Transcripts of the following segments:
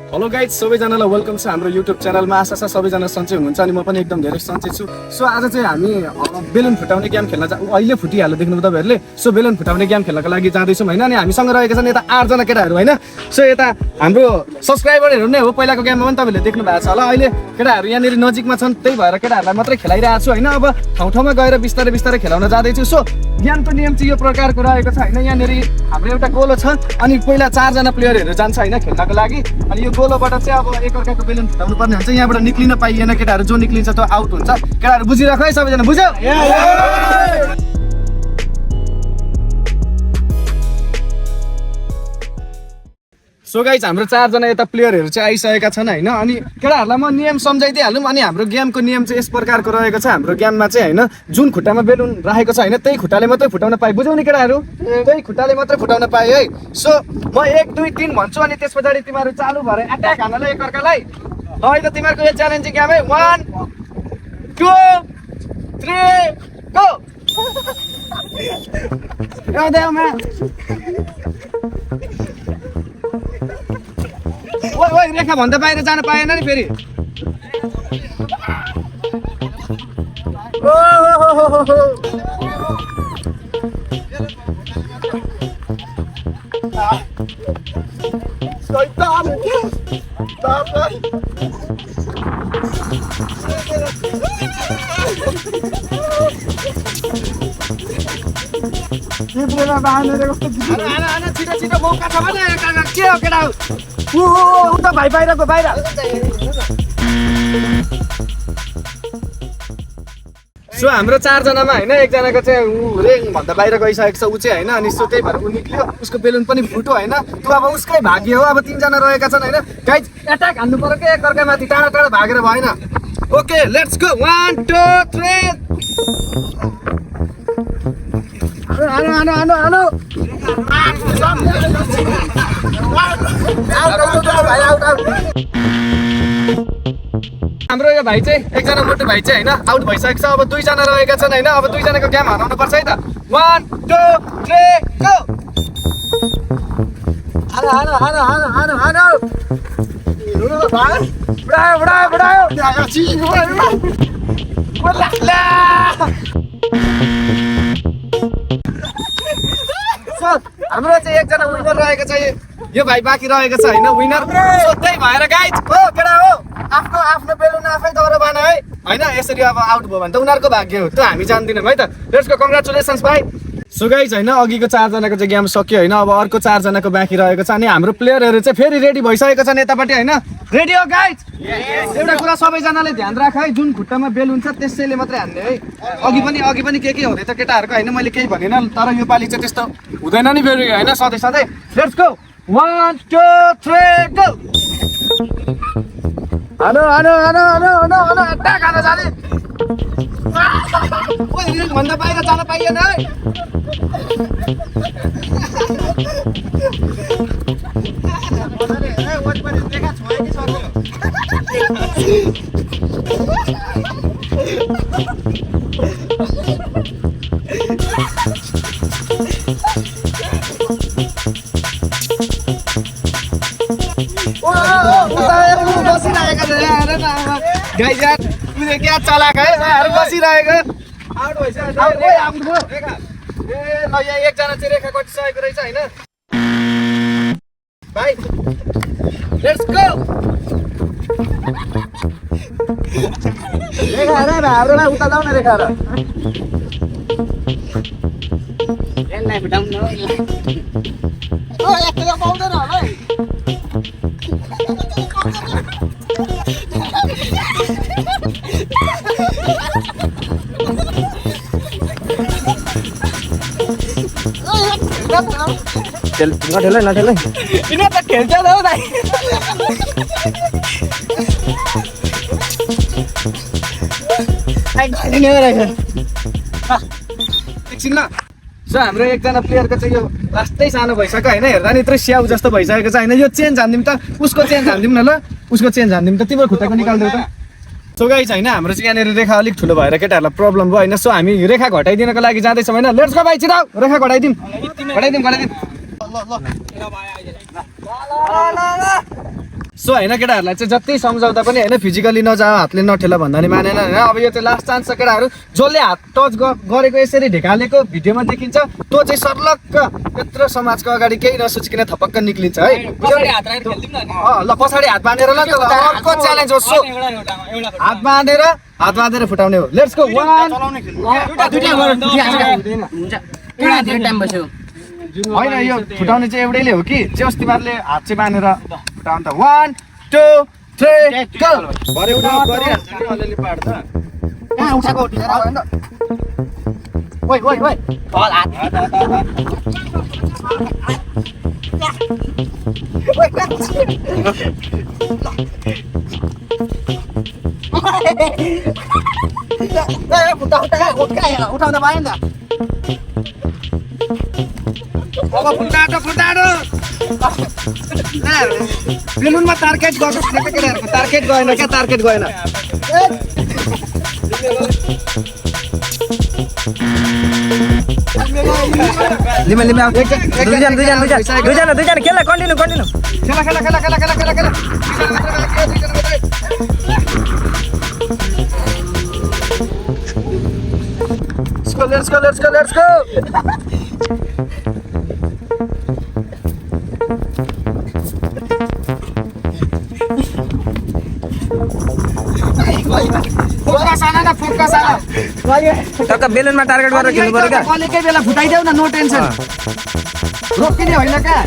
Hello guys, सबैजनालाई welcome छ हाम्रो युट्युब च्यानलमा। आशा छ सबैजना सन्चै हुनुहुन्छ अनि म पनि एकदम धेरै सन्चै छु। सो आज चाहिँ हामी बेलुन फुटाउने गेम खेल्न अहिले फुटिहाल्यो देख्नु तपाईँहरूले। सो बेलुन फुटाउने गेम खेल्नको लागि जाँदैछौँ होइन। अनि हामीसँग रहेका छन् यता 8 जना केटाहरू होइन। सो यता हाम्रो सब्सक्राइबरहरू नै हो। पहिलाको गेममा पनि तपाईँहरूले देख्नु भएको छ होला। अहिले केटाहरू यहाँनिर नजिकमा छन्, त्यही भएर केटाहरूलाई मात्रै खेलाइरहेको छु होइन। अब ठाउँ ठाउँमा गएर बिस्तारै बिस्तारै खेलाउन जाँदैछु। सो गेमको नियम चाहिँ यो प्रकारको रहेको छ होइन। यहाँनिर हाम्रो एउटा गोलो छ अनि पहिला 4 जना प्लेयरहरू जान्छ होइन खेल्नको लागि। अनि यो गोलोबाट चाहिँ अब एकअर्काको बेलुन फुटाउनु पर्ने हुन्छ। यहाँबाट निक्लिन पाइएन, केटाहरू जो निक्लिन्छ त्यो आउट हुन्छ। केटाहरू बुझिराख है सबैजना, बुझ्यौ? सो गाइज, हाम्रो 4 जना यता प्लेयरहरू चाहिँ आइसकेका छन् होइन। अनि केटाहरूलाई म नियम सम्झाइदिइहालौँ। अनि हाम्रो गेमको नियम चाहिँ यस प्रकारको रहेको छ। हाम्रो गेममा चाहिँ होइन जुन खुट्टामा बेलुन राखेको छ होइन त्यही खुट्टाले मात्रै फुटाउन पाए। बुझ्यौ नि केटाहरू? त्यही खुट्टाले मात्रै फुटाउन पाए है। सो म 1 2 3 भन्छु अनि त्यस पछाडि तिमीहरू चालु भएर एट्याक हान्नलाई एकअर्कालाई। अहिले त तिमीहरूको यो च्यालेन्जिङ गेम है। 1 2 3 गो। ओइ रेखा भन्दा बाहिर जान पाएन नि फेरि। छिटो मौका छ भने के हो केटा? उता भाइ बाहिरको बाहिर। सो हाम्रो 4 जनामा होइन एकजनाको चाहिँ ऊ रेङ भन्दा बाहिर गइसकेको छ ऊ चाहिँ होइन। अनि सो त्यही भएर ऊ निक्ल्यो, उसको बेलुन पनि फुट्यो होइन। त्यो अब उसकै भाग्य हो। अब 3 जना रहेका छन् होइन। गाइज एट्याक हान्नु पर्यो के एकअर्कामाथि, टाढा टाढा भागेर भएन। Okay let's go. 1 2 3 हाम्रो यो भाइ चाहिँ एकजना मोटो भाइ चाहिँ होइन आउट भइसकेको छ। अब 2 जना रहेका छन् होइन। अब 2 जनाको गेम हराउनु पर्छ है त। 1 2 3 गो। हाम्रो चाहिँ एकजना विनर रहेको छ। यो भाइ बाँकी रहेको छ होइन विनर। सो त्यही भएर गाइज हो केटा हो आफ्नो आफ्नो बेलुन आफै दौरो बान है होइन। यसरी अब आउट भयो भने त उनीहरूको भाग्य हो, त्यो हामी जान्दैनौँ है त। लेट्स गो, कङ्ग्रेचुलेसन्स भाइ। सो गाइज होइन अघिको 4 जनाको चाहिँ गेम सक्यो होइन। अब अर्को 4 जनाको बाँकी रहेको छ। अनि हाम्रो प्लेयरहरू चाहिँ फेरि रेडी भइसकेको छन् यतापट्टि होइन। रेडी हो गाइज? एउटा कुरा सबैजनाले ध्यान राख है, जुन खुट्टामा बेलुन छ त्यसैले मात्रै हान्ने है। अघि पनि के हुँदैछ केटाहरूको होइन, मैले केही भनेन। तर यो पालि चाहिँ त्यस्तो हुँदैन नि फेरि होइन सधैँ सधैँ। Let's go. 1 2 3 go. Hello attack हान जाने। भन्दा बाहिर जान पाइएन है। गाइस यार मुझे क्या चलाक है यार, बसिरहेको आउट भइसक्यो। ए ल यहाँ एकजना चाहिँ रेखा कटिसकेको रहेछ होइन भाइ। Let's go. रेखा रे हाम्रोलाई उता जाऊ न रेखा र। यसलाई फुटाउन न। ओ एकैले पाउँदैन होला है। नठेलै किन त खेल्छ त हौ दाइ। एकछिन ल। सो हाम्रो एकजना प्लेयरको चाहिँ यो लास्टै सानो भइसक्यो होइन। हेर्दा नि यत्रो स्याउ जस्तो भइसकेको छ होइन। यो चेन्ज हानिदिउँ त, उसको चेन्ज हानिदिउँ न ल। उसको चेन्ज हानिदिउँ त, तिम्रो खुट्टाको निकालिदेऊ त। सो गाइस होइन हाम्रो चाहिँ यहाँनिर रेखा अलिक ठुलो भएर केटाहरूलाई प्रब्लम भयो होइन। सो हामी रेखा घटाइदिनको लागि जाँदैछौँ होइन। लेट्स गो भाइ, छिटो रेखा घटाइदिउँ। सो होइन केटाहरूलाई चाहिँ जति सम्झाउँदा पनि होइन फिजिकली नजा हातले नठेला भन्दा नि मानेन होइन अब यो चाहिँ लास्ट चान्स छ केटाहरू जसले हात टच गरेको यसरी ढेकालेको भिडियोमा देखिन्छ त्यो चाहिँ सर्लक्क यत्रो समाजको अगाडि केही नसोचिकन थपक्क निक्लिन्छ है ल पछाडि हात बाँधेर ल अर्को च्यालेन्ज हो सो हात बाँधेर फुटाउने हो लेट्स गो होइन यो फुटाउने चाहिँ एउटैले हो कि जे अस्ति बारले हात चाहिँ बाँधेर फुटाउनु त 1 2 3 गो भरे गरिहाल्छ नि अलिअलि पाड त उठाएको ओइ ओइ ओइ फल हात उठाउँदा भयो नि अब फुटाडो बेलुनमा टार्गेट गर्नु केटाहरूको टार्गेट गएन क्या टार्गेट गएन दुईजना खेला कन्टिन्यू खेला Let's go. फोकस आना टक्क बेलुनमा टार्गेट गरेर खेल्नु पर्यो क्या कहिलेकै बेला फुटाइदेऊ न नो टेन्सन रोकिने होइन क्या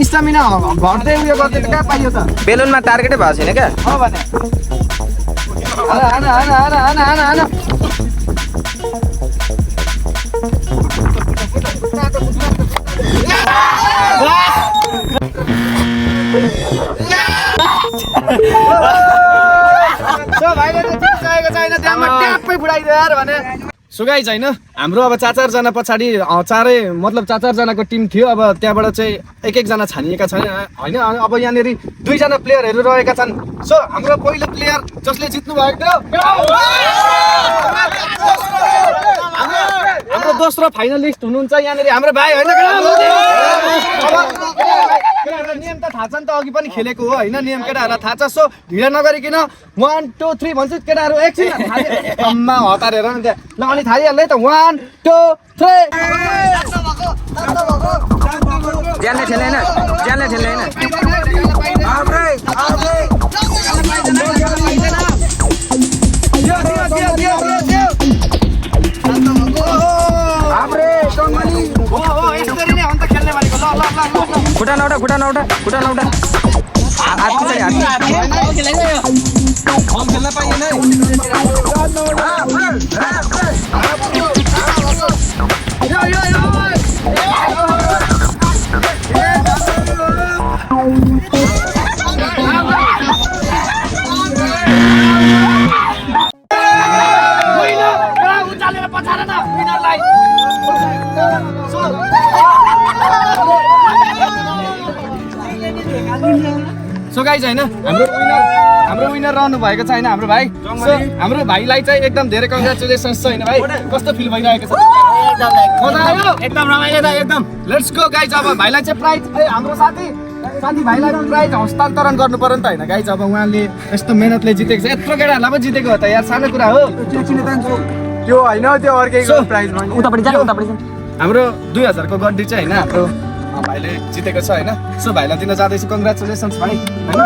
स्टामिना घट्दै उयो गर्दै कहाँ पाइयो त बेलुनमा टार्गेटै भएको छैन क्या हो भने आना सो गाइज होइन हाम्रो अब 4-4 पछाडि चार जनाको टिम थियो अब त्यहाँबाट चाहिँ एकजना छानिएका छैन होइन अब यहाँनिर 2 जना प्लेयरहरू रहेका छन् सो हाम्रो पहिलो प्लेयर जसले जित्नु भएको थियो हाम्रो दोस्रो फाइनलिस्ट हुनुहुन्छ यहाँनिर हाम्रो भाइ होइन नियम त थाहा छ नि त अघि पनि खेलेको हो होइन नियम केटाहरूलाई थाहा छ सो ढिला नगरिकन 1 2 3 भन्छु केटाहरू एकछिन अम्मा हतारेर नि त्यहाँ ल अनि थालिहाल्नु है त 1 2 3 ज्यानले खेल्दैन खुट्टा नउठा हात पछाडि खेल्न पाइएन सो गाइज होइन हाम्रो विनर रहनु भएको छ होइन हाम्रो भाइ हाम्रो भाइलाई चाहिँ एकदम धेरै कङ्ग्रेचुलेसन्स छ होइन भाइ कस्तो फिल भइरहेको छ मजा आयो एकदम रमाइलो त एकदम लेट्स गो गाइज अब भाइलाई चाहिँ प्राइज हाम्रो साथी भाइलाई प्राइज हस्तान्तरण गर्नु पर्यो नि त होइन गाइज अब उहाँले यस्तो मेहनतले जितेको छ यत्रो केटाहरूलाई पो जितेको हो त यार सानो कुरा हो त्यो होइन त्यो अर्कैको प्राइज हाम्रो 2000 को गड्डी चाहिँ होइन हाम्रो भाइले जितेको छ होइन सो भाइलाई दिन जाँदैछु कङ्ग्रेचुलेसन्स भाइ होइन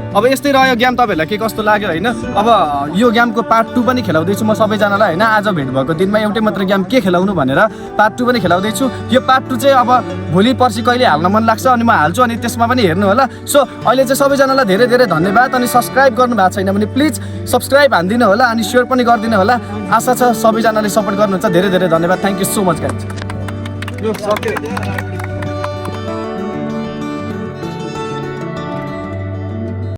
अब यस्तै रह्यो गेम तपाईँहरूलाई के कस्तो लाग्यो होइन अब यो गेमको पार्ट 2 पनि खेलाउँदैछु म सबैजनालाई होइन आज भेट भएको दिनमा एउटै मात्र गेम के खेलाउनु भनेर पार्ट 2 पनि खेलाउँदैछु यो पार्ट 2 चाहिँ अब भोलि पर्सि कहिले हाल्न मन लाग्छ अनि म हाल्छु अनि त्यसमा पनि हेर्नु होला सो अहिले चाहिँ सबैजनालाई धेरै धेरै धन्यवाद अनि सब्सक्राइब गर्नु भएको छैन भने प्लिज सब्सक्राइब हानिदिनु होला अनि सेयर पनि गरिदिनु होला आशा छ सबैजनाले सपोर्ट गर्नुहुन्छ धेरै धेरै धन्यवाद thank you so much guys